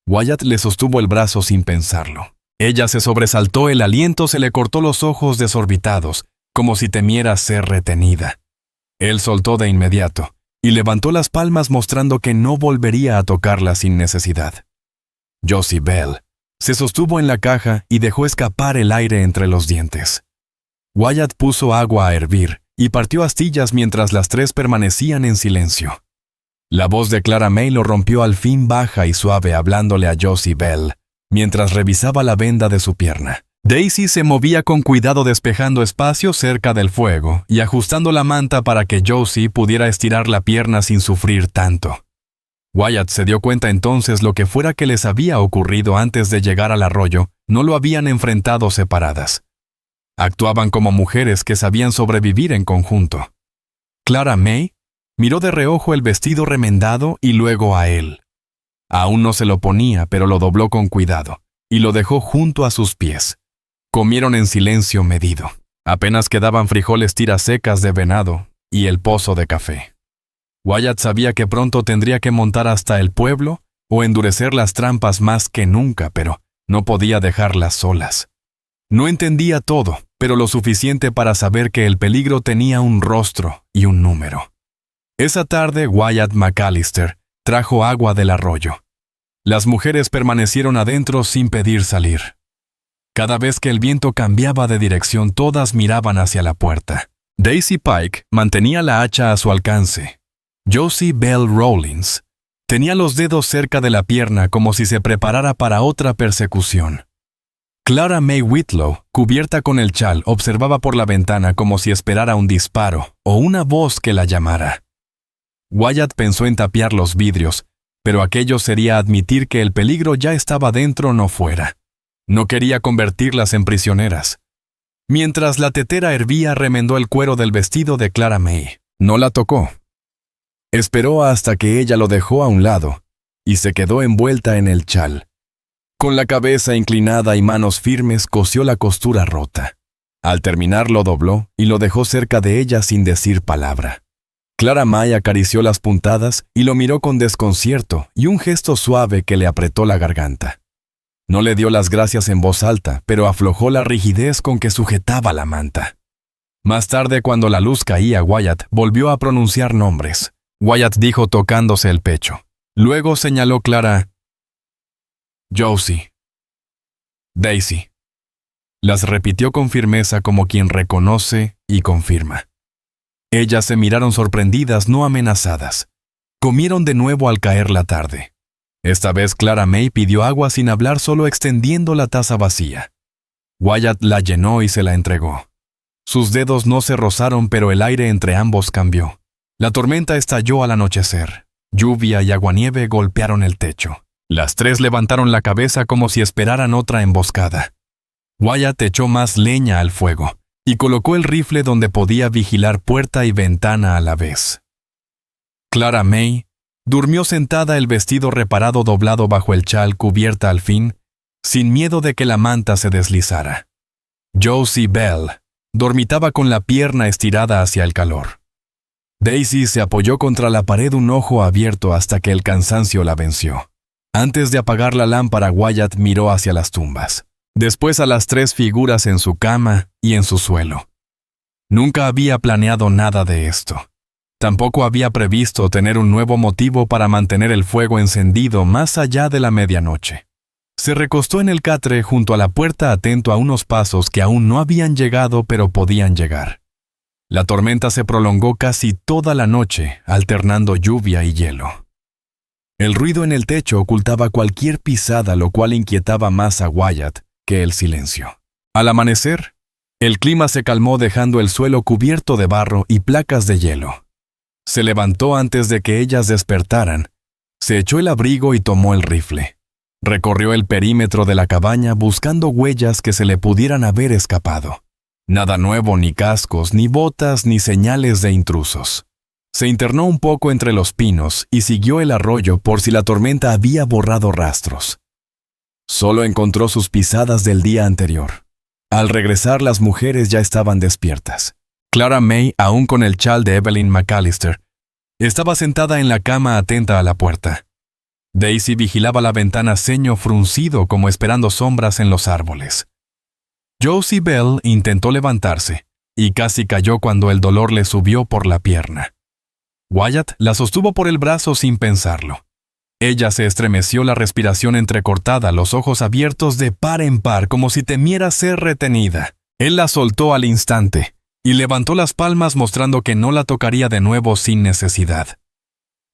S1: Wyatt le sostuvo el brazo sin pensarlo. Ella se sobresaltó, el aliento se le cortó, los ojos desorbitados, como si temiera ser retenida. Él soltó de inmediato y levantó las palmas mostrando que no volvería a tocarla sin necesidad. Josie Bell se sostuvo en la caja y dejó escapar el aire entre los dientes. Wyatt puso agua a hervir y partió astillas mientras las tres permanecían en silencio. La voz de Clara May lo rompió, al fin baja y suave, hablándole a Josie Bell mientras revisaba la venda de su pierna. Daisy se movía con cuidado, despejando espacio cerca del fuego y ajustando la manta para que Josie pudiera estirar la pierna sin sufrir tanto. Wyatt se dio cuenta entonces lo que fuera que les había ocurrido antes de llegar al arroyo, no lo habían enfrentado separadas. Actuaban como mujeres que sabían sobrevivir en conjunto. Clara May miró de reojo el vestido remendado y luego a él. Aún no se lo ponía, pero lo dobló con cuidado y lo dejó junto a sus pies. Comieron en silencio medido. Apenas quedaban frijoles, tiras secas de venado y el pozo de café. Wyatt sabía que pronto tendría que montar hasta el pueblo o endurecer las trampas más que nunca, pero no podía dejarlas solas. No entendía todo, pero lo suficiente para saber que el peligro tenía un rostro y un número. Esa tarde Wyatt McAllister trajo agua del arroyo. Las mujeres permanecieron adentro sin pedir salir. Cada vez que el viento cambiaba de dirección, todas miraban hacia la puerta. Daisy Pike mantenía la hacha a su alcance. Josie Bell Rawlins tenía los dedos cerca de la pierna como si se preparara para otra persecución. Clara May Whitlow, cubierta con el chal, observaba por la ventana como si esperara un disparo o una voz que la llamara. Wyatt pensó en tapiar los vidrios, pero aquello sería admitir que el peligro ya estaba dentro, no fuera. No quería convertirlas en prisioneras. Mientras la tetera hervía, remendó el cuero del vestido de Clara May. No la tocó. Esperó hasta que ella lo dejó a un lado y se quedó envuelta en el chal. Con la cabeza inclinada y manos firmes, cosió la costura rota. Al terminar lo dobló y lo dejó cerca de ella sin decir palabra. Clara May acarició las puntadas y lo miró con desconcierto y un gesto suave que le apretó la garganta. No le dio las gracias en voz alta, pero aflojó la rigidez con que sujetaba la manta. Más tarde, cuando la luz caía, Wyatt volvió a pronunciar nombres. Wyatt dijo tocándose el pecho. Luego señaló Clara: Josie. Daisy. Las repitió con firmeza como quien reconoce y confirma. Ellas se miraron sorprendidas, no amenazadas. Comieron de nuevo al caer la tarde. Esta vez Clara May pidió agua sin hablar, solo extendiendo la taza vacía. Wyatt la llenó y se la entregó. Sus dedos no se rozaron, pero el aire entre ambos cambió. La tormenta estalló al anochecer. Lluvia y aguanieve golpearon el techo. Las tres levantaron la cabeza como si esperaran otra emboscada. Wyatt echó más leña al fuego y colocó el rifle donde podía vigilar puerta y ventana a la vez. Clara May durmió sentada, el vestido reparado doblado bajo el chal, cubierta al fin, sin miedo de que la manta se deslizara. Josie Bell dormitaba con la pierna estirada hacia el calor. Daisy se apoyó contra la pared, un ojo abierto hasta que el cansancio la venció. Antes de apagar la lámpara, Wyatt miró hacia las tumbas, después a las tres figuras en su cama y en su suelo. Nunca había planeado nada de esto. Tampoco había previsto tener un nuevo motivo para mantener el fuego encendido más allá de la medianoche. Se recostó en el catre junto a la puerta, atento a unos pasos que aún no habían llegado, pero podían llegar. La tormenta se prolongó casi toda la noche, alternando lluvia y hielo. El ruido en el techo ocultaba cualquier pisada, lo cual inquietaba más a Wyatt que el silencio. Al amanecer, el clima se calmó, dejando el suelo cubierto de barro y placas de hielo. Se levantó antes de que ellas despertaran, se echó el abrigo y tomó el rifle. Recorrió el perímetro de la cabaña buscando huellas que se le pudieran haber escapado. Nada nuevo, ni cascos, ni botas, ni señales de intrusos. Se internó un poco entre los pinos y siguió el arroyo por si la tormenta había borrado rastros. Solo encontró sus pisadas del día anterior. Al regresar, las mujeres ya estaban despiertas. Clara May, aún con el chal de Evelyn McAllister, estaba sentada en la cama atenta a la puerta. Daisy vigilaba la ventana, ceño fruncido como esperando sombras en los árboles. Josie Bell intentó levantarse y casi cayó cuando el dolor le subió por la pierna. Wyatt la sostuvo por el brazo sin pensarlo. Ella se estremeció, la respiración entrecortada, los ojos abiertos de par en par como si temiera ser retenida. Él la soltó al instante y levantó las palmas mostrando que no la tocaría de nuevo sin necesidad.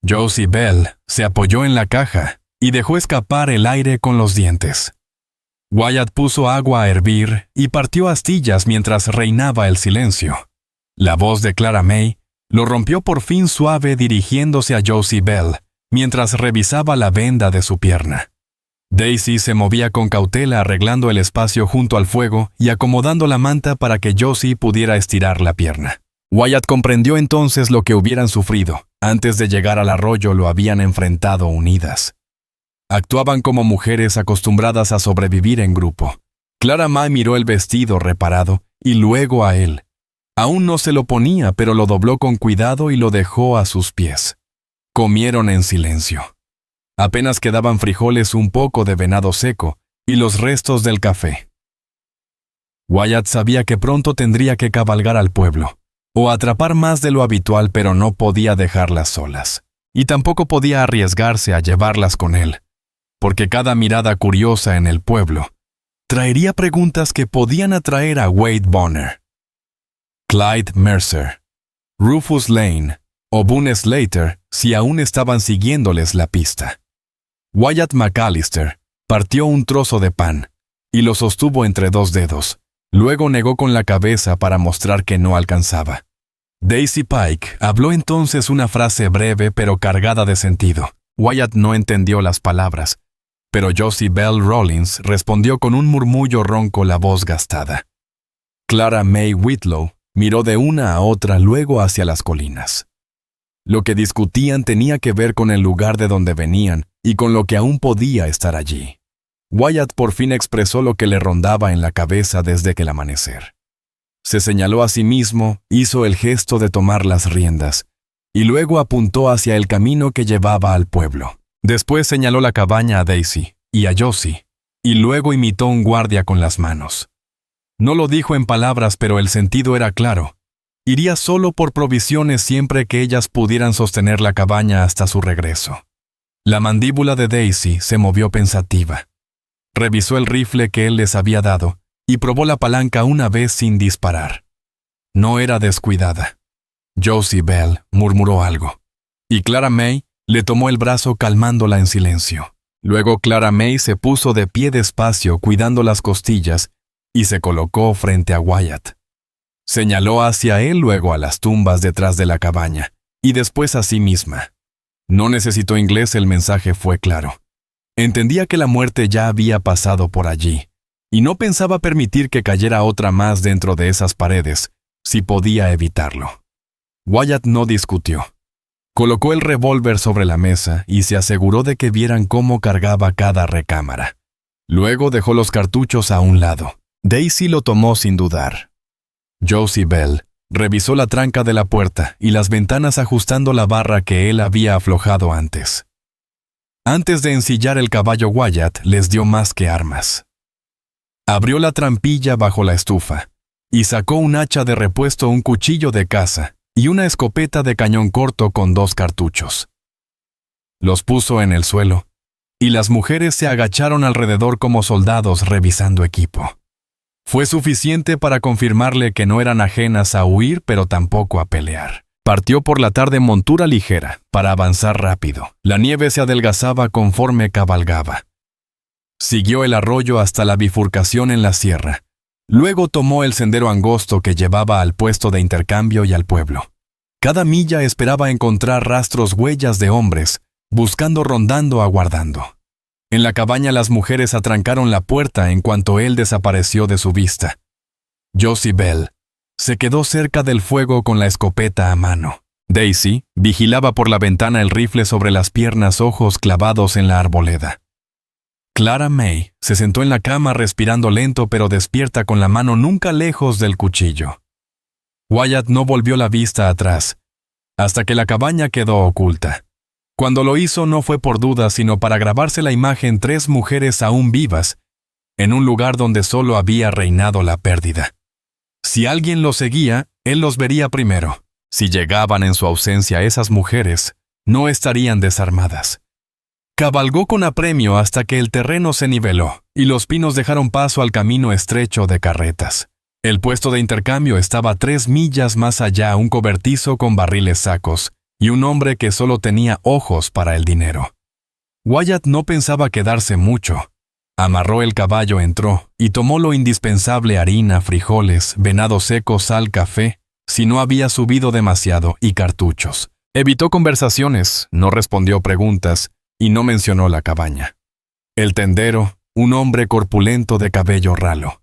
S1: Josie Bell se apoyó en la caja y dejó escapar el aire con los dientes. Wyatt puso agua a hervir y partió astillas mientras reinaba el silencio. La voz de Clara May lo rompió por fin, suave, dirigiéndose a Josie Bell mientras revisaba la venda de su pierna. Daisy se movía con cautela, arreglando el espacio junto al fuego y acomodando la manta para que Josie pudiera estirar la pierna. Wyatt comprendió entonces lo que hubieran sufrido. Antes de llegar al arroyo lo habían enfrentado unidas. Actuaban como mujeres acostumbradas a sobrevivir en grupo. Clara May miró el vestido reparado y luego a él. Aún no se lo ponía, pero lo dobló con cuidado y lo dejó a sus pies. Comieron en silencio. Apenas quedaban frijoles, un poco de venado seco y los restos del café. Wyatt sabía que pronto tendría que cabalgar al pueblo, o atrapar más de lo habitual, pero no podía dejarlas solas. Y tampoco podía arriesgarse a llevarlas con él, porque cada mirada curiosa en el pueblo traería preguntas que podían atraer a Wade Bonner, Clyde Mercer, Rufus Lane o Boone Slater si aún estaban siguiéndoles la pista. Wyatt McAllister partió un trozo de pan y lo sostuvo entre dos dedos. Luego negó con la cabeza para mostrar que no alcanzaba. Daisy Pike habló entonces una frase breve pero cargada de sentido. Wyatt no entendió las palabras, pero Josie Bell Rollins respondió con un murmullo ronco, la voz gastada. Clara May Whitlow miró de una a otra, luego hacia las colinas. Lo que discutían tenía que ver con el lugar de donde venían y con lo que aún podía estar allí. Wyatt por fin expresó lo que le rondaba en la cabeza desde que el amanecer. Se señaló a sí mismo, hizo el gesto de tomar las riendas, y luego apuntó hacia el camino que llevaba al pueblo. Después señaló la cabaña a Daisy y a Josie, y luego imitó un guardia con las manos. No lo dijo en palabras, pero el sentido era claro. Iría solo por provisiones siempre que ellas pudieran sostener la cabaña hasta su regreso. La mandíbula de Daisy se movió pensativa. Revisó el rifle que él les había dado y probó la palanca una vez sin disparar. No era descuidada. Josie Bell murmuró algo, y Clara May le tomó el brazo calmándola en silencio. Luego Clara May se puso de pie despacio cuidando las costillas y se colocó frente a Wyatt. Señaló hacia él, luego a las tumbas detrás de la cabaña y después a sí misma. No necesitó inglés, el mensaje fue claro. Entendía que la muerte ya había pasado por allí, y no pensaba permitir que cayera otra más dentro de esas paredes, si podía evitarlo. Wyatt no discutió. Colocó el revólver sobre la mesa y se aseguró de que vieran cómo cargaba cada recámara. Luego dejó los cartuchos a un lado. Daisy lo tomó sin dudar. Josie Bell revisó la tranca de la puerta y las ventanas ajustando la barra que él había aflojado antes. Antes de ensillar el caballo, Wyatt les dio más que armas. Abrió la trampilla bajo la estufa y sacó un hacha de repuesto, un cuchillo de caza y una escopeta de cañón corto con 2 cartuchos. Los puso en el suelo, y las mujeres se agacharon alrededor como soldados revisando equipo. Fue suficiente para confirmarle que no eran ajenas a huir, pero tampoco a pelear. Partió por la tarde montura ligera, para avanzar rápido. La nieve se adelgazaba conforme cabalgaba. Siguió el arroyo hasta la bifurcación en la sierra. Luego tomó el sendero angosto que llevaba al puesto de intercambio y al pueblo. Cada milla esperaba encontrar rastros, huellas de hombres, buscando, rondando, aguardando. En la cabaña las mujeres atrancaron la puerta en cuanto él desapareció de su vista. Josie Bell se quedó cerca del fuego con la escopeta a mano. Daisy vigilaba por la ventana, el rifle sobre las piernas, ojos clavados en la arboleda. Clara May se sentó en la cama respirando lento pero despierta, con la mano nunca lejos del cuchillo. Wyatt no volvió la vista atrás, hasta que la cabaña quedó oculta. Cuando lo hizo no fue por duda, sino para grabarse la imagen, 3 mujeres aún vivas, en un lugar donde solo había reinado la pérdida. Si alguien los seguía, él los vería primero. Si llegaban en su ausencia, esas mujeres no estarían desarmadas. Cabalgó con apremio hasta que el terreno se niveló y los pinos dejaron paso al camino estrecho de carretas. El puesto de intercambio estaba 3 millas más allá, un cobertizo con barriles, sacos y un hombre que solo tenía ojos para el dinero. Wyatt no pensaba quedarse mucho. Amarró el caballo, entró y tomó lo indispensable: harina, frijoles, venado seco, sal, café, si no había subido demasiado, y cartuchos. Evitó conversaciones, no respondió preguntas y no mencionó la cabaña. El tendero, un hombre corpulento de cabello ralo.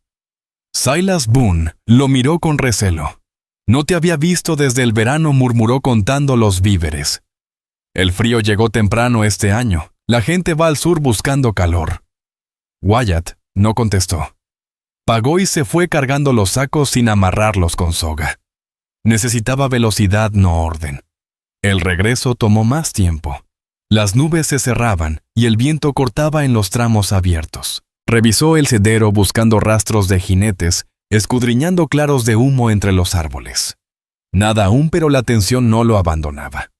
S1: Silas Boone lo miró con recelo. «No te había visto desde el verano», murmuró contando los víveres. «El frío llegó temprano este año. La gente va al sur buscando calor». Wyatt no contestó. Pagó y se fue cargando los sacos sin amarrarlos con soga. Necesitaba velocidad, no orden. El regreso tomó más tiempo. Las nubes se cerraban y el viento cortaba en los tramos abiertos. Revisó el sendero buscando rastros de jinetes, escudriñando claros de humo entre los árboles. Nada aún, pero la tensión no lo abandonaba.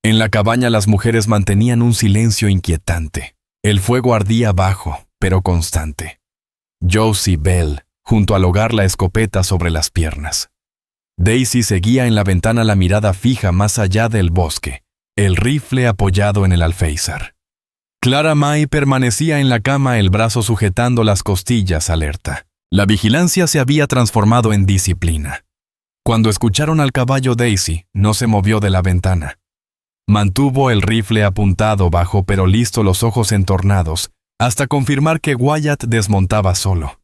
S1: En la cabaña las mujeres mantenían un silencio inquietante. El fuego ardía bajo, pero constante. Josie Bell, junto al hogar, la escopeta sobre las piernas. Daisy seguía en la ventana, la mirada fija más allá del bosque, el rifle apoyado en el alféizar. Clara May permanecía en la cama, el brazo sujetando las costillas, alerta. La vigilancia se había transformado en disciplina. Cuando escucharon al caballo, Daisy no se movió de la ventana. Mantuvo el rifle apuntado bajo, pero listo, los ojos entornados, hasta confirmar que Wyatt desmontaba solo.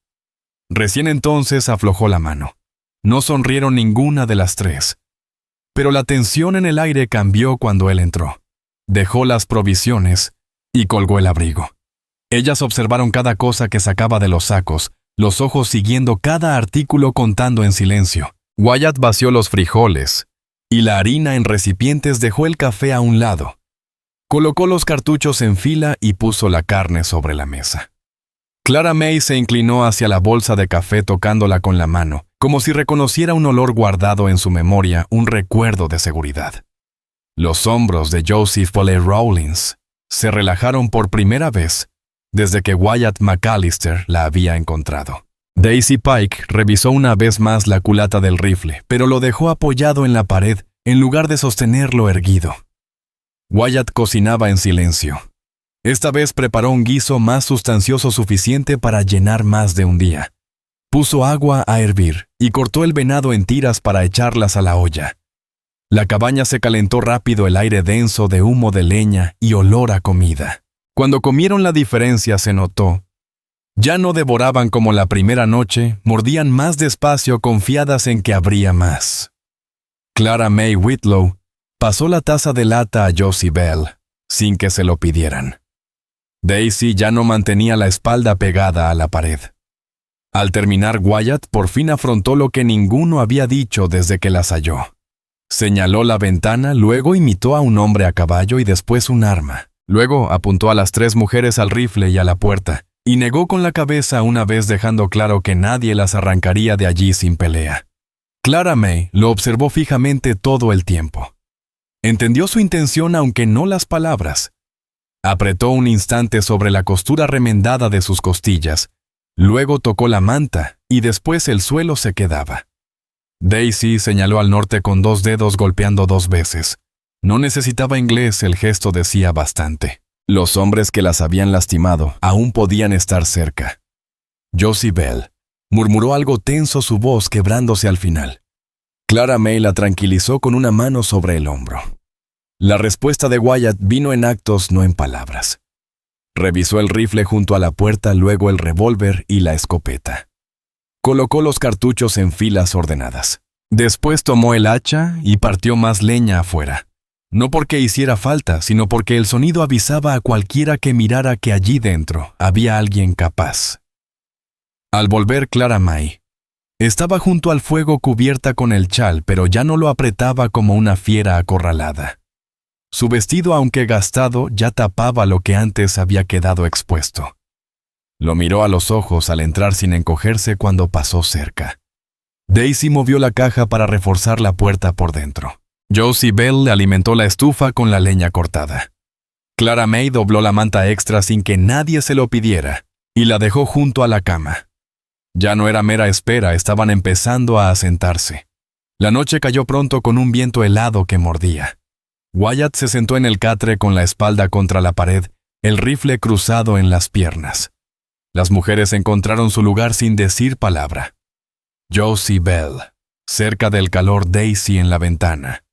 S1: Recién entonces aflojó la mano. No sonrieron ninguna de las tres. Pero la tensión en el aire cambió cuando él entró. Dejó las provisiones y colgó el abrigo. Ellas observaron cada cosa que sacaba de los sacos, los ojos siguiendo cada artículo, contando en silencio. Wyatt vació los frijoles y la harina en recipientes, dejó el café a un lado. Colocó los cartuchos en fila y puso la carne sobre la mesa. Clara May se inclinó hacia la bolsa de café, tocándola con la mano, como si reconociera un olor guardado en su memoria, un recuerdo de seguridad. Los hombros de Josie Foley Rawlins se relajaron por primera vez desde que Wyatt McAllister la había encontrado. Daisy Pike revisó una vez más la culata del rifle, pero lo dejó apoyado en la pared en lugar de sostenerlo erguido. Wyatt cocinaba en silencio. Esta vez preparó un guiso más sustancioso, suficiente para llenar más de un día. Puso agua a hervir y cortó el venado en tiras para echarlas a la olla. La cabaña se calentó rápido, el aire denso de humo de leña y olor a comida. Cuando comieron, la diferencia se notó. Ya no devoraban como la primera noche, mordían más despacio, confiadas en que habría más. Clara May Whitlow pasó la taza de lata a Josie Bell, sin que se lo pidieran. Daisy ya no mantenía la espalda pegada a la pared. Al terminar, Wyatt por fin afrontó lo que ninguno había dicho desde que las halló. Señaló la ventana, luego imitó a un hombre a caballo y después un arma. Luego apuntó a las tres mujeres, al rifle y a la puerta, y negó con la cabeza, una vez dejando claro que nadie las arrancaría de allí sin pelea. Clara May lo observó fijamente todo el tiempo. Entendió su intención, aunque no las palabras. Apretó un instante sobre la costura remendada de sus costillas, luego tocó la manta y después el suelo se quedaba. Daisy señaló al norte con dos dedos, golpeando 2 veces. No necesitaba inglés, el gesto decía bastante. Los hombres que las habían lastimado aún podían estar cerca. Josie Bell murmuró algo tenso, su voz quebrándose al final. Clara May la tranquilizó con una mano sobre el hombro. La respuesta de Wyatt vino en actos, no en palabras. Revisó el rifle junto a la puerta, luego el revólver y la escopeta. Colocó los cartuchos en filas ordenadas. Después tomó el hacha y partió más leña afuera. No porque hiciera falta, sino porque el sonido avisaba a cualquiera que mirara que allí dentro había alguien capaz. Al volver, Clara May estaba junto al fuego, cubierta con el chal, pero ya no lo apretaba como una fiera acorralada. Su vestido, aunque gastado, ya tapaba lo que antes había quedado expuesto. Lo miró a los ojos al entrar sin encogerse cuando pasó cerca. Daisy movió la caja para reforzar la puerta por dentro. Josie Bell alimentó la estufa con la leña cortada. Clara May dobló la manta extra sin que nadie se lo pidiera y la dejó junto a la cama. Ya no era mera espera, estaban empezando a asentarse. La noche cayó pronto con un viento helado que mordía. Wyatt se sentó en el catre con la espalda contra la pared, el rifle cruzado en las piernas. Las mujeres encontraron su lugar sin decir palabra. Josie Bell, cerca del calor, Daisy en la ventana.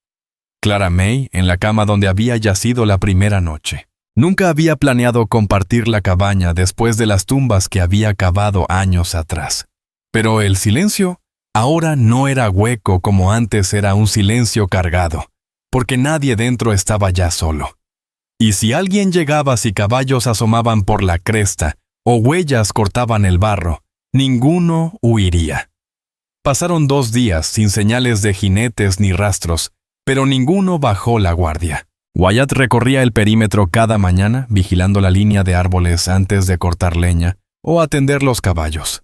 S1: Clara May en la cama donde había yacido la primera noche. Nunca había planeado compartir la cabaña después de las tumbas que había cavado años atrás. Pero el silencio ahora no era hueco como antes, era un silencio cargado, porque nadie dentro estaba ya solo. Y si alguien llegaba, si caballos asomaban por la cresta o huellas cortaban el barro, ninguno huiría. Pasaron 2 días sin señales de jinetes ni rastros, pero ninguno bajó la guardia. Wyatt recorría el perímetro cada mañana, vigilando la línea de árboles antes de cortar leña o atender los caballos.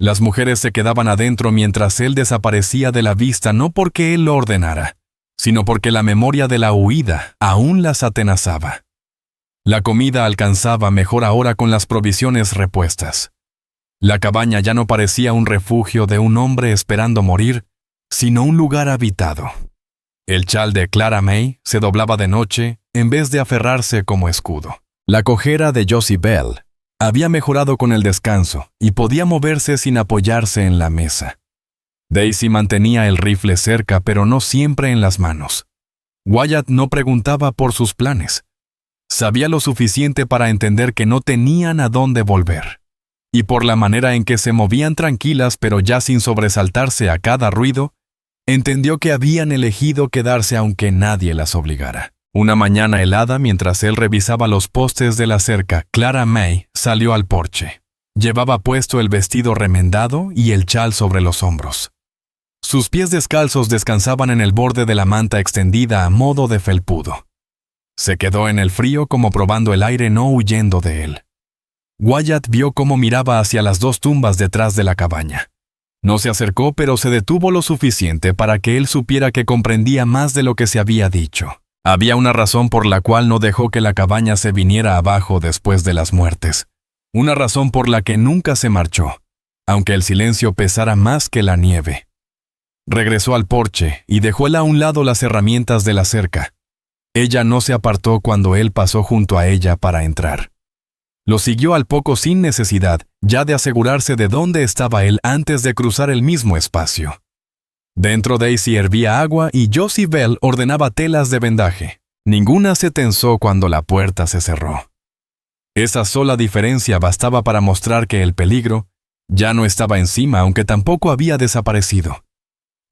S1: Las mujeres se quedaban adentro mientras él desaparecía de la vista, no porque él lo ordenara, sino porque la memoria de la huida aún las atenazaba. La comida alcanzaba mejor ahora con las provisiones repuestas. La cabaña ya no parecía un refugio de un hombre esperando morir, sino un lugar habitado. El chal de Clara May se doblaba de noche en vez de aferrarse como escudo. La cojera de Josie Bell había mejorado con el descanso y podía moverse sin apoyarse en la mesa. Daisy mantenía el rifle cerca, pero no siempre en las manos. Wyatt no preguntaba por sus planes. Sabía lo suficiente para entender que no tenían a dónde volver. Y por la manera en que se movían tranquilas pero ya sin sobresaltarse a cada ruido, entendió que habían elegido quedarse aunque nadie las obligara. Una mañana helada, mientras él revisaba los postes de la cerca, Clara May salió al porche. Llevaba puesto el vestido remendado y el chal sobre los hombros. Sus pies descalzos descansaban en el borde de la manta extendida a modo de felpudo. Se quedó en el frío como probando el aire, no huyendo de él. Wyatt vio cómo miraba hacia las dos tumbas detrás de la cabaña. No se acercó, pero se detuvo lo suficiente para que él supiera que comprendía más de lo que se había dicho. Había una razón por la cual no dejó que la cabaña se viniera abajo después de las muertes. Una razón por la que nunca se marchó, aunque el silencio pesara más que la nieve. Regresó al porche y dejó a un lado las herramientas de la cerca. Ella no se apartó cuando él pasó junto a ella para entrar. Lo siguió al poco sin necesidad, ya de asegurarse de dónde estaba él antes de cruzar el mismo espacio. Dentro Daisy hervía agua y Josie Bell ordenaba telas de vendaje. Ninguna se tensó cuando la puerta se cerró. Esa sola diferencia bastaba para mostrar que el peligro ya no estaba encima, aunque tampoco había desaparecido.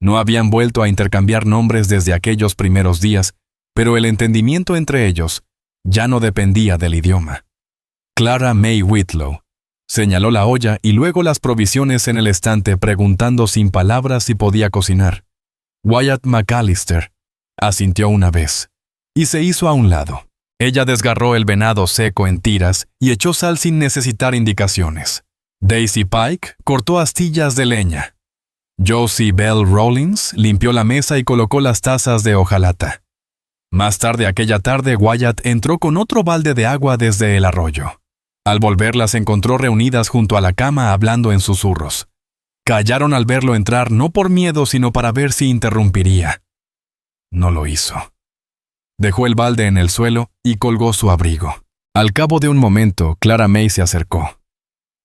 S1: No habían vuelto a intercambiar nombres desde aquellos primeros días, pero el entendimiento entre ellos ya no dependía del idioma. Clara May Whitlow señaló la olla y luego las provisiones en el estante, preguntando sin palabras si podía cocinar. Wyatt McAllister asintió una vez y se hizo a un lado. Ella desgarró el venado seco en tiras y echó sal sin necesitar indicaciones. Daisy Pike cortó astillas de leña. Josie Bell Rawlins limpió la mesa y colocó las tazas de hojalata. Más tarde aquella tarde, Wyatt entró con otro balde de agua desde el arroyo. Al volver las encontró reunidas junto a la cama hablando en susurros. Callaron al verlo entrar, no por miedo sino para ver si interrumpiría. No lo hizo. Dejó el balde en el suelo y colgó su abrigo. Al cabo de un momento, Clara May se acercó.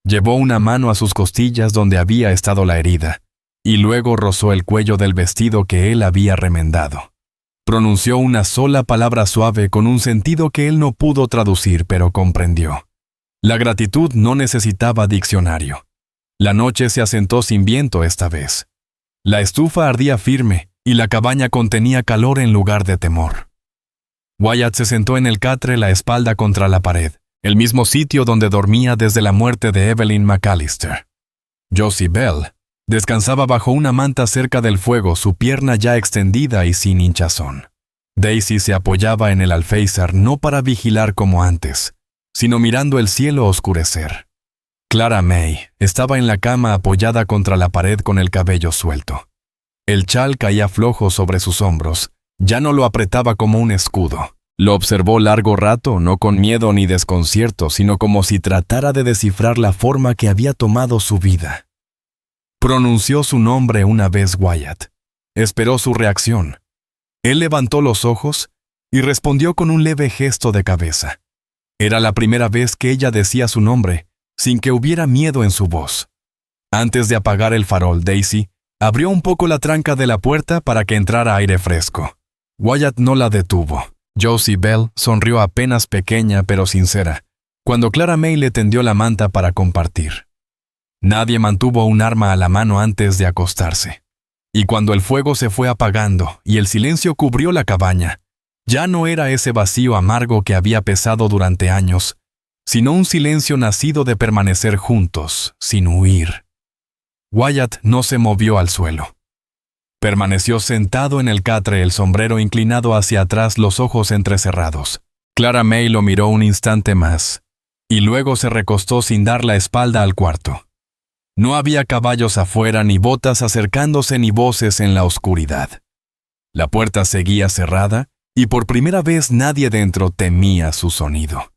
S1: Llevó una mano a sus costillas donde había estado la herida, y luego rozó el cuello del vestido que él había remendado. Pronunció una sola palabra suave con un sentido que él no pudo traducir, pero comprendió. La gratitud no necesitaba diccionario. La noche se asentó sin viento esta vez. La estufa ardía firme y la cabaña contenía calor en lugar de temor. Wyatt se sentó en el catre, la espalda contra la pared, el mismo sitio donde dormía desde la muerte de Evelyn McAllister. Josie Bell descansaba bajo una manta cerca del fuego, su pierna ya extendida y sin hinchazón. Daisy se apoyaba en el alféizar no para vigilar como antes, sino mirando el cielo oscurecer. Clara May estaba en la cama apoyada contra la pared con el cabello suelto. El chal caía flojo sobre sus hombros, ya no lo apretaba como un escudo. Lo observó largo rato, no con miedo ni desconcierto, sino como si tratara de descifrar la forma que había tomado su vida. Pronunció su nombre una vez Wyatt. Esperó su reacción. Él levantó los ojos y respondió con un leve gesto de cabeza. Era la primera vez que ella decía su nombre, sin que hubiera miedo en su voz. Antes de apagar el farol, Daisy abrió un poco la tranca de la puerta para que entrara aire fresco. Wyatt no la detuvo. Josie Bell sonrió apenas pequeña pero sincera, cuando Clara May le tendió la manta para compartir. Nadie mantuvo un arma a la mano antes de acostarse. Y cuando el fuego se fue apagando y el silencio cubrió la cabaña, ya no era ese vacío amargo que había pesado durante años, sino un silencio nacido de permanecer juntos, sin huir. Wyatt no se movió al suelo. Permaneció sentado en el catre, el sombrero inclinado hacia atrás, los ojos entrecerrados. Clara May lo miró un instante más, y luego se recostó sin dar la espalda al cuarto. No había caballos afuera, ni botas acercándose, ni voces en la oscuridad. La puerta seguía cerrada, y por primera vez nadie dentro temía su sonido.